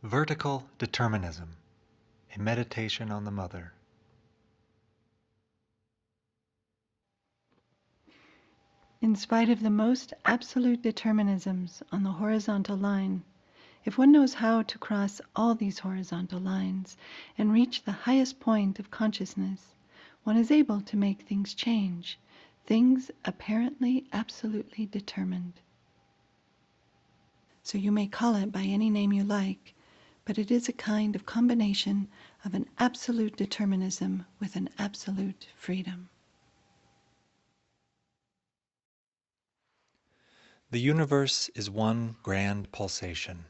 Vertical Determinism, a meditation on the Mother. In spite of the most absolute determinisms on the horizontal line, if one knows how to cross all these horizontal lines and reach the highest point of consciousness, one is able to make things change, things apparently absolutely determined. So you may call it by any name you like, but it is a kind of combination of an absolute determinism with an absolute freedom. The universe is one grand pulsation,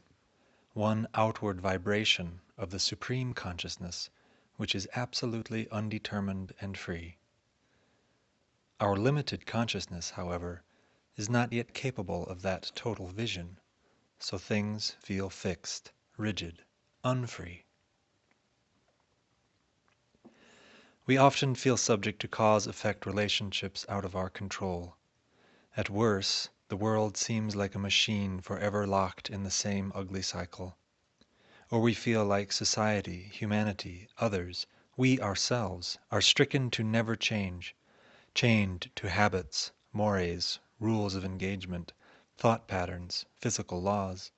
one outward vibration of the supreme consciousness, which is absolutely undetermined and free. Our limited consciousness, however, is not yet capable of that total vision, so things feel fixed, rigid, unfree. We often feel subject to cause-effect relationships out of our control. At worst, the world seems like a machine forever locked in the same ugly cycle. Or we feel like society, humanity, others, we ourselves, are stricken to never change, chained to habits, mores, rules of engagement, thought patterns, physical laws.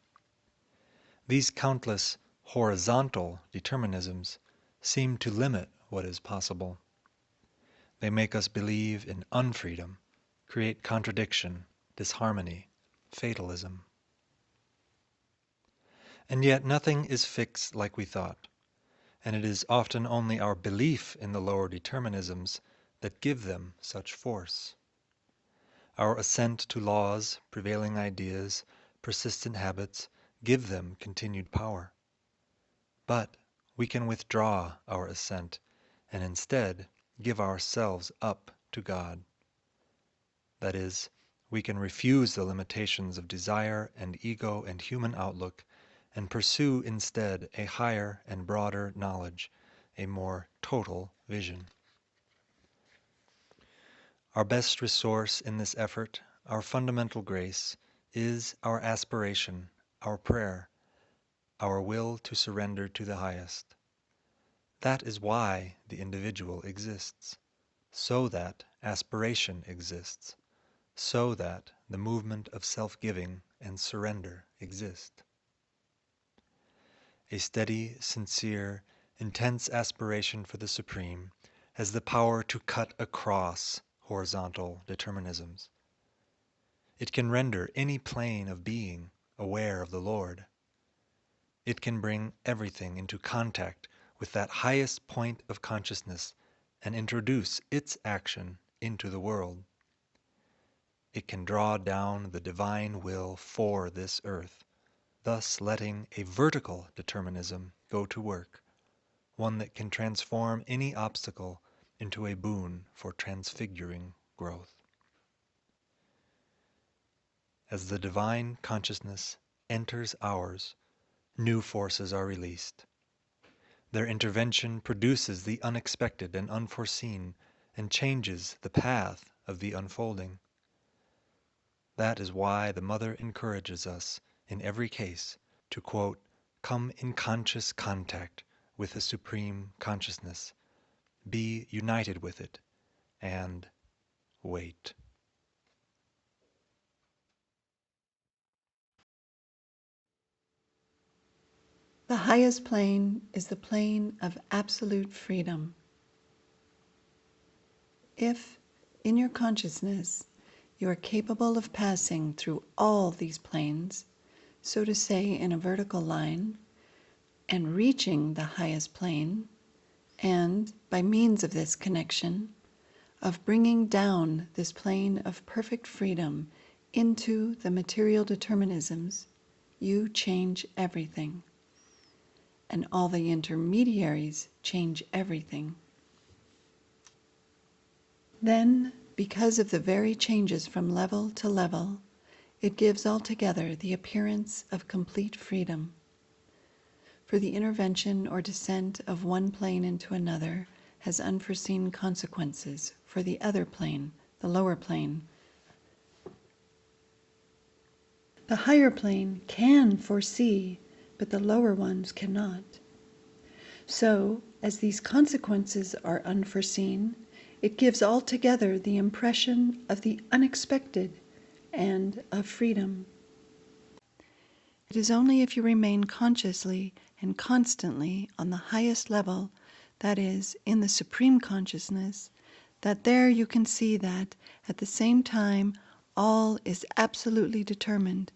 These countless horizontal determinisms seem to limit what is possible. They make us believe in unfreedom, create contradiction, disharmony, fatalism. And yet nothing is fixed like we thought, and it is often only our belief in the lower determinisms that give them such force. Our assent to laws, prevailing ideas, persistent habits give them continued power. But we can withdraw our assent and instead give ourselves up to God. That is, we can refuse the limitations of desire and ego and human outlook and pursue instead a higher and broader knowledge, a more total vision. Our best resource in this effort, our fundamental grace, is our aspiration, our prayer, our will to surrender to the highest. That is why the individual exists, so that aspiration exists, so that the movement of self-giving and surrender exist. A steady, sincere, intense aspiration for the Supreme has the power to cut across horizontal determinisms. It can render any plane of being aware of the Lord. It can bring everything into contact with that highest point of consciousness and introduce its action into the world. It can draw down the divine will for this earth, thus letting a vertical determinism go to work, one that can transform any obstacle into a boon for transfiguring growth. As the divine consciousness enters ours, new forces are released. Their intervention produces the unexpected and unforeseen and changes the path of the unfolding. That is why the Mother encourages us, in every case, to, quote, come in conscious contact with the Supreme Consciousness, be united with it, and wait. The highest plane is the plane of absolute freedom. If, in your consciousness, you are capable of passing through all these planes, so to say in a vertical line, and reaching the highest plane, and, by means of this connection, of bringing down this plane of perfect freedom into the material determinisms, you change everything. And all the intermediaries change everything. Then, because of the very changes from level to level, it gives altogether the appearance of complete freedom. For the intervention or descent of one plane into another has unforeseen consequences for the other plane, the lower plane. The higher plane can foresee, but the lower ones cannot. So, as these consequences are unforeseen, it gives altogether the impression of the unexpected and of freedom. It is only if you remain consciously and constantly on the highest level, that is, in the supreme consciousness, that there you can see that, at the same time, all is absolutely determined,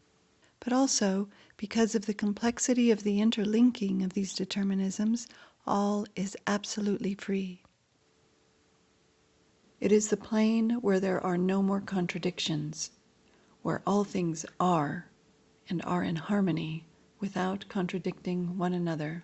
but also, because of the complexity of the interlinking of these determinisms, all is absolutely free. It is the plane where there are no more contradictions, where all things are and are in harmony without contradicting one another.